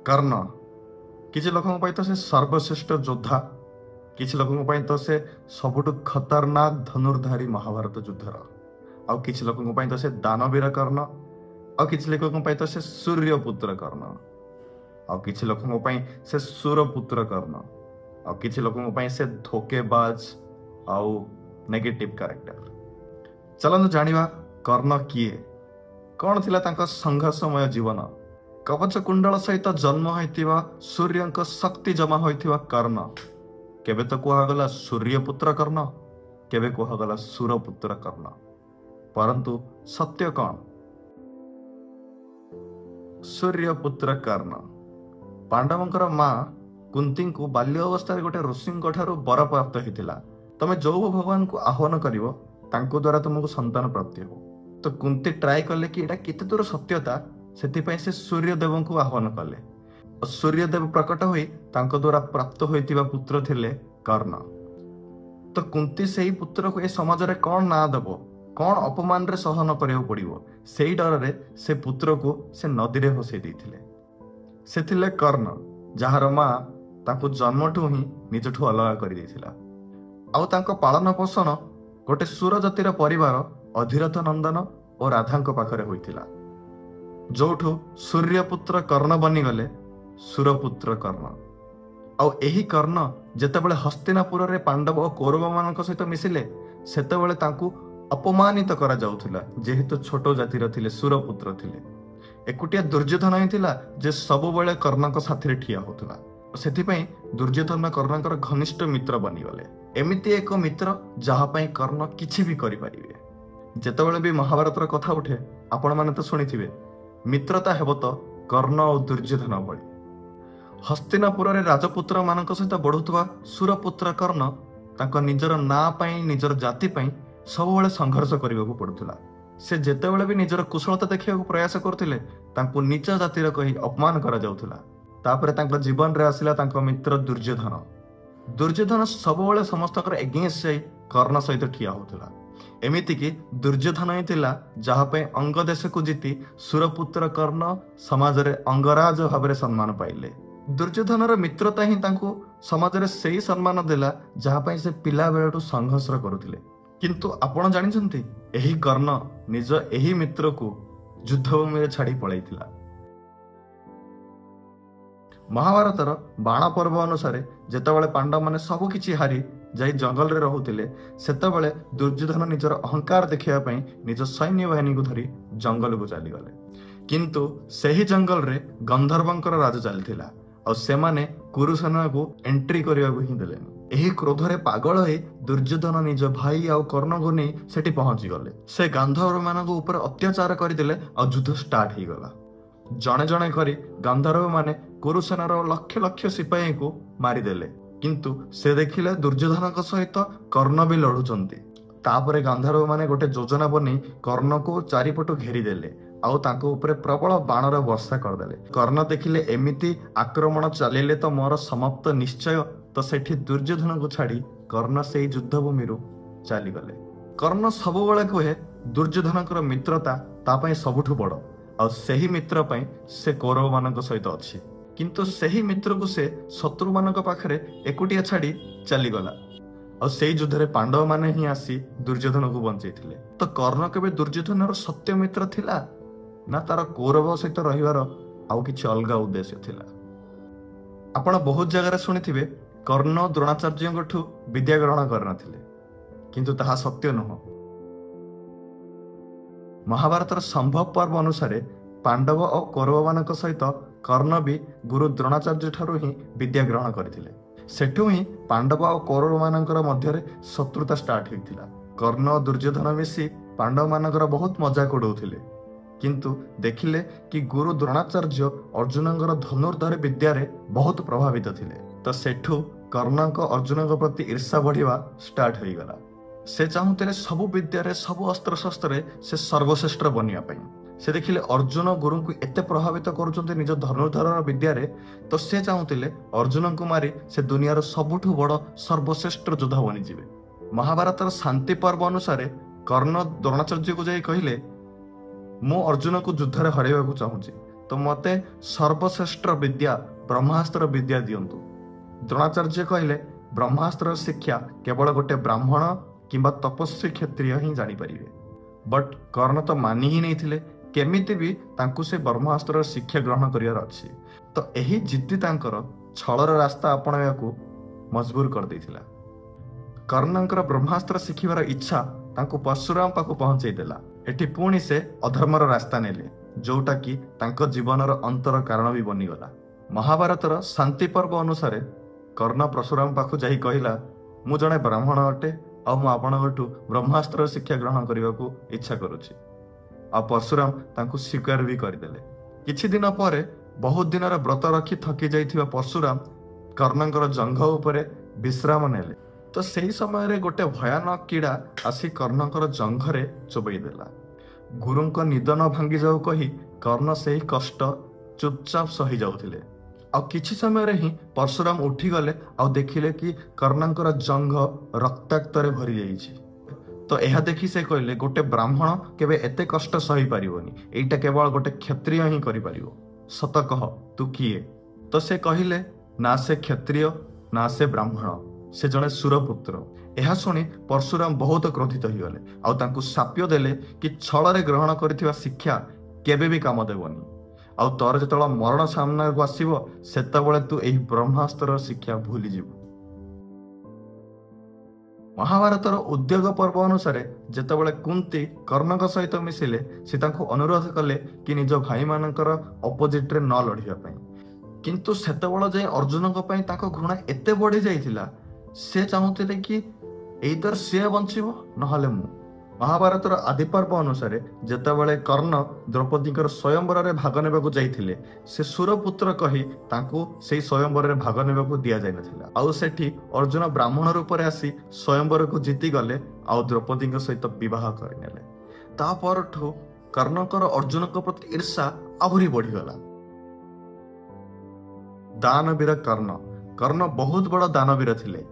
कर्ण किसी लोकों तो से सर्वश्रेष्ठ योद्धा, किसी लोकों तो से सबुठु खतरनाक धनुर्धारी महाभारत युद्धर, आउ किसी लोकों तो से दानवीर कर्ण, आउ किसी लोकों तो से सूर्यपुत्र कर्ण, आउ किसी लोकों से सूरपुत्र कर्ण, आउ किसी लोकों से धोकेबाज आउ नेगेटिव कैरेक्टर। चलନ୍ତୁ जानिबा कर्ण किए, कौन थिला तांका संघर्षमय जीवन। कवच कुंडल सहित जन्म होइतिबा सूर्यंक शक्ति जमा होइतिबा कर्ण केबे तो कुहागला सूर्यपुत्र कर्ण, केबे कुहागला सूरपुत्र कर्ण, परंतु सत्य कौन? सूर्यपुत्र कर्ण। पांडवंकर मां कुंती को बाल्य अवस्था गोटे ऋषिंक ठारू वर प्राप्त होइतिला, तमे जो भगवान को आह्वान करिवो तांको द्वारा तुमको संतान प्राप्ति हो। तो कुंती ट्राए कले कि एटा केते दूर सत्यता, सेतिपय से सूर्यदेव को आह्वान कले। सूर्यदेव प्रकट होई तांको द्वारा प्राप्त होइतिबा पुत्र थिले कर्ण। तो कुंती सेही पुत्र को ए समाज रे कोन ना देबो, कोन अपमान रे सहन करियो पड़िबो, सेही डर रे से पुत्र को से नदी रे भसई देथिले। से थिले कर्ण, जहार मां तांको जन्मठू ही निजठू अलग करि देथिला। आउ तांको पालन पोषण गोटे सुर जातिर परिवार अधिरथ नंदन और राधांक पाखरे होइतिला, जोठू सूर्यपुत्र कर्ण बनिगले सुरपुत्र कर्ण। आउ एही कर्ण जेतेबेले हस्तिनापुर रे पांडव और कौरव मानक सहित मिसिले, सेतेबेले तांकू अपमानित करा जाउथिला, जेहेतु छोटो जातिर थिले, सुरपुत्र थिले। एकुटिया दुर्योधन ही थिला जे सबुबेले कर्णक साथी रे ठिया होतुला। सेथिपई दुर्योधन कर्णकर घनिष्ठ मित्र बनिगले। एमिति एक मित्र जहा पई कर्ण किछि भी करि परिबे। जेतेबेले भी महाभारतर कथा उठे आपण माने तो सुनिथिबे, मित्रता हेबो तो कर्ण और दुर्योधन बळी। हस्तिनापुर रे राजपुत्र मानक सहित बढुतवा सुरपुत्र कर्ण तांको निजर ना पई, निजर जाति पई सबुबेले संघर्ष करिबाकू पडुतला। से जेतेबेले भी निजर कुशलता देखिबाकू प्रयास करथिले, तांको नीच जातिर कहि अपमान करा जाउथला। तापरे तांको जीवन रे आसिला तांको मित्र दुर्योधन। दुर्योधन सबुबेले समस्तकर एगेंस्ट जाई कर्ण सहित ठिया होतला। एमिति कि दुर्योधन ही थिला जहा पे अंग देश को जीति सुरपुत्र कर्ण समाज रे अंगराज भाव सम्मान पाइले। दुर्योधनर मित्रता ही तांको समाज रे सेही सम्मान देला जहा पे से पिला बेलटू संघर्ष करुथिले। किंतु आपण जानिछंती एही कर्ण निज एही मित्र को युद्धभूमि रे छाड़ी पळैतिला। महाभारतर बाण पर्व अनुसार जेतेबेले पांडव माने सबु किछि हारी जाई जंगल रे रहुतिले, सेतेबेले दुर्योधन निजर अहंकार देखिया पई निज सैन्य बाहिनी को धरी जंगल को चली गले। किंतु सेही जंगल रे गंधर्वंकर राज चलथिला और सेमाने कुरुसेना को एंट्री करिया को ही देलेनी। एही क्रोध रे पागल होई दुर्योधन निज भाई आ कर्ण को नै सेठी पहुंची गले। से गांधर्व मानक ऊपर अत्याचार करिदेले और युद्ध स्टार्ट ही गला। जणे जणे करी गांधर्व माने कुरुसेनार लक्ष लक्ष सिपाही को मारिदेले, किंतु से देखिले दुर्योधन सहित कर्ण भी लड़ुचंती। तापरे गांधर्व माने गोटे योजना बनी कर्ण को चारिपटु घेरी देले आउ तांको ऊपर प्रबल बाणर वर्षा करदेले। कर्ण देखिले एमिति आक्रमण चलिले तो मोर समाप्त निश्चय, तो सेठी दुर्योधन को छाड़ी कर्ण से युद्धभूमि चली गले। कर्ण सबुबेले कहे दुर्योधनकर मित्रता तापई सबुठु बड़ और सेही मित्र पई से कौरव मानक सहित अछि, किंतु सेही मित्र को से शत्रु मानक पाखरे एकुटिया छाड़ी चली गला और सेही युद्ध रे पांडव माने ही आसी दुर्योधन को बंचैथिले। तो कर्ण केबे दुर्योधनर सत्य मित्र थिला ना तार कौरव सहित रहिवार आउ किछि अलगा उद्देश्य थिला? आपण बहुत जगह सुनिथिबे कर्ण द्रोणाचार्यठू विद्या ग्रहण करनथिले, किंतु ताहा सत्य नुह। महाभारतर संभव पर्व अनुसार पांडव और कौरव मानक सहित कर्ण भी गुरु द्रोणाचार्य ठारू ही विद्या ग्रहण करथिले। सेठू ही पांडव और कौरव मानकर मध्य शत्रुता स्टार्ट होइतिला। कर्ण और दुर्योधन मिसी पांडव मानकर बहुत मजाक उड़ाउथिले, किंतु देखिले कि गुरु द्रोणाचार्य अर्जुनकर धनुर्धर विद्या रे बहुत प्रभावित थिले। तो सेठू कर्ण को अर्जुन के प्रति ईर्षा बढ़िवा स्टार्ट हो गला। से चाहूते सबु विद्या सबु अस्त्र शस्त्र से सर्वश्रेष्ठ बनिया पई। से देखिले अर्जुन गुरु को एते प्रभावित करुचंते निज धनुर्धर विद्या रे, तो से चाहूतिले अर्जुन को मारी से दुनियार सबुठु बड़ सर्वश्रेष्ठ योद्धा बनी जिवे। महाभारतर शांति पर्व अनुसार कर्ण द्रोणाचार्य को जाई कहिले, मु अर्जुन को युद्ध रे हरेवा को चाहूची, तो मते सर्वश्रेष्ठ विद्या ब्रह्मास्त्र विद्या दियंतु। द्रोणाचार्य कहले ब्रह्मास्त्र शिक्षा केवल गोटे ब्राह्मण किंबा तपस्वी क्षत्रिय ही जानी परिबे। बट कर्ण तो मानि ही नहीं थिले, केमिति भी तांकु से ब्रह्मास्त्र शिक्षा ग्रहण करियार अछि। तो एही जिद्दी तांकर छलर रास्ता अपनायाकू मजबूर कर देथिला। कर्णंकर ब्रह्मास्त्र शिखिबार इच्छा तांकु परशुराम पाखु पहुंचाई देला। एठी पुणी से अधर्मर रास्ता नेले, जोटा कि तांको जीवनर अंतर कारण भी बनीगला। महाभारतर शांति पर्व अनुसार कर्ण परशुराम पाखु जाई कहिला, मु जणे ब्राह्मण अटे आ मु आपणठू ब्रह्मास्त्र शिक्षा ग्रहण करने इच्छा करुछि। आ परशुराम तांकु स्वीकार भी करदेले। किछि दिन पर बहुत दिन व्रत रखी थकी जाइथिबा परशुराम कर्णंकर जंघ उपरे विश्राम नेले। तो सही समय रे गोटे भयानक कीड़ा आसी कर्णंकर जंघरे चोबई देला। गुरुंक निद न भांगी जाऊ कही कर्ण सही कष्ट चुपचाप सही जाउथिले। आ किछि समय रे ही परशुराम उठी गले आ देखिले कि कर्णंकर जंघ रक्ताक्त रे भरी जाइछि। तो यह देखि से कहले गोटे ब्राह्मण केबे एते कष्ट सही पारिबोनी, एइटा केवल गोटे क्षत्रिय ही करि पारिबो। सत कह तू किए? तो से कहिले ना से क्षत्रिय ना से ब्राह्मण, से जड़े सुरपुत्र। यह शुणी परशुराम बहुत क्रोधित होगले आ तांकु शाप्य देले कि छल ग्रहण करथिबा शिक्षा केबे भी काम देबनी। आ तोर जतला मरण सामना को आसीबो सेतबेले तू एही ब्रह्मास्त्र शिक्षा भूली जीव। महाभारतर उद्योग पर्व अनुसार जेतेबेले कुंती कर्णक सहित मिसिले से तांकु अनुरोध कले कि निज भाई मानकर अपोजिट रे न लढिया पई। किंतु सेतेबेले जे अर्जुन को पई तांको घृणा एते बढ़ी जाइथिला, से चाहुतिले कि एइदर से बंचिबो नहले मु। महाभारतर आदि पर्व अनुसार जेतेबेले कर्ण द्रौपदीकर स्वयंवर रे भाग नेबाकू जाइथिले, से सुरपुत्र कही तांकू सेही स्वयंवर रे भाग नेबाकू दिया जाय नथिला। आउ सेठी अर्जुन ब्राह्मण रूप रे आसी स्वयंवर को जीति गले आउ द्रौपदी सहित विवाह करनेले। ता परठू कर्णकर अर्जुन को प्रति ईर्षा आहुरी बढ़ीगला। दानवीर कर्ण कर्ण बहुत बड़ दानवीर थिले।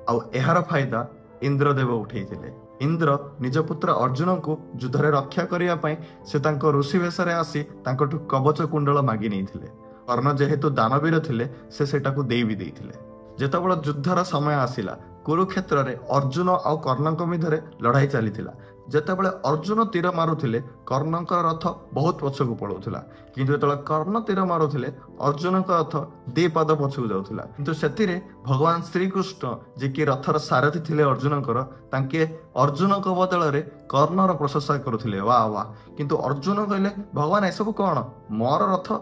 आउ एहार फायदा इंद्रदेव उठेइथिले। इंद्र निज पुत्र अर्जुन को युद्ध रे रक्षा करिया पई से तांको ऋषि वेशरे आसी तांकोठू कवच कुंडल मागी नैथिले। कर्ण जेहेतु दानवीर थिले से सेटाकू देई भी देइथिले। जेतेबेले युद्धर समय आसिला कुरुक्षेत्र रे अर्जुन आ कर्णक मध्यरे लड़ाई चलीथिला। जेतेबेले अर्जुन तीर मारुथिले कर्णकर रथ बहुत पछकू पळौथिला, किंतु जेतेबेले कर्ण तीर मारुथिले अर्जुनक रथ दे पाद पछकू जाउथिला। किंतु सेतिरे भगवान श्रीकृष्ण जे कि रथर सारथी थिले अर्जुनकर, तांके अर्जुनक बदल रे कर्णर प्रशंसा करुथिले। वाह वाह। किंतु अर्जुन कहले भगवान एसबु कोन, मोर रथ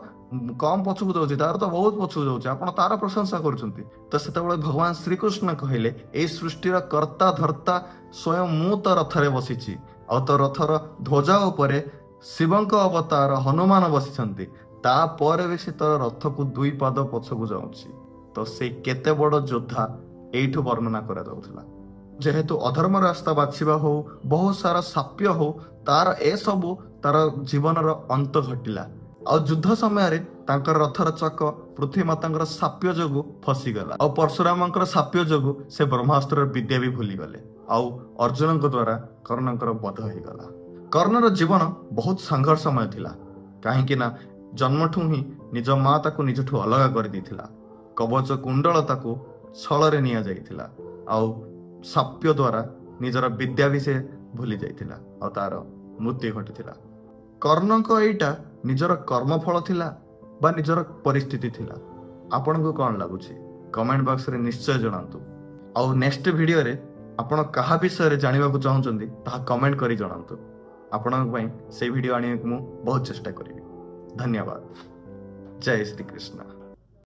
कम पछकू जाउछि, तार तो बहुत पछकू जाउछि, आपण तार प्रशंसा करूछंती। तो सेतेबेले भगवान श्रीकृष्ण कहले एई सृष्टिर कर्ता धर्ता स्वयं मु तो रथरे बसिछि, आ तो रथर ध्वजा उपरे शिवंक अवतार हनुमान बसिछंती, ता पर भी से तर रथ को दुई पाद पछकू जाउछि। तो से केते बड़ योद्धा एइठु वर्णना करा जाउथला। जेहेतु अधर्म रास्ता बाछिबा हो, बहुत सारा साप्य हो, तार ए सबु तार जीवनर अंत घटिला। आ युद्ध समय रे तांकर रथर चक पृथ्वी मातांकर साप्य जोगु फसीगला। आ परशुरामंकर साप्य जोगु से ब्रह्मास्त्र विद्या भी भूली गले। आउ अर्जुन द्वारा कर्णंकर वध होगला। कर्णर जीवन बहुत संघर्षमय थिला, कहीं ना जन्मठू ही निज माँ ताकू निजठू अलग कर देथिला। कवच कुंडल ताकू छलरे निया जाइथिला। आउ साप्य द्वारा निजर विद्या भी से भूली जाइथिला आ तार मृत्यु घटिथिला। कर्णक एइटा निजर कर्मफल थिला बा निजर परिस्थिति थिला? आपन को कौन लगुछि कमेंट बॉक्स रे निश्चय जणांतु। आउ नेक्स्ट वीडियो रे आपण कहा विषय रे जानिबा को चाहउछंती ता कमेंट करी जणांतु। आपन पई से वीडियो आनिया को मु बहुत चेष्टा करिवि। धन्यवाद। जय श्री कृष्ण।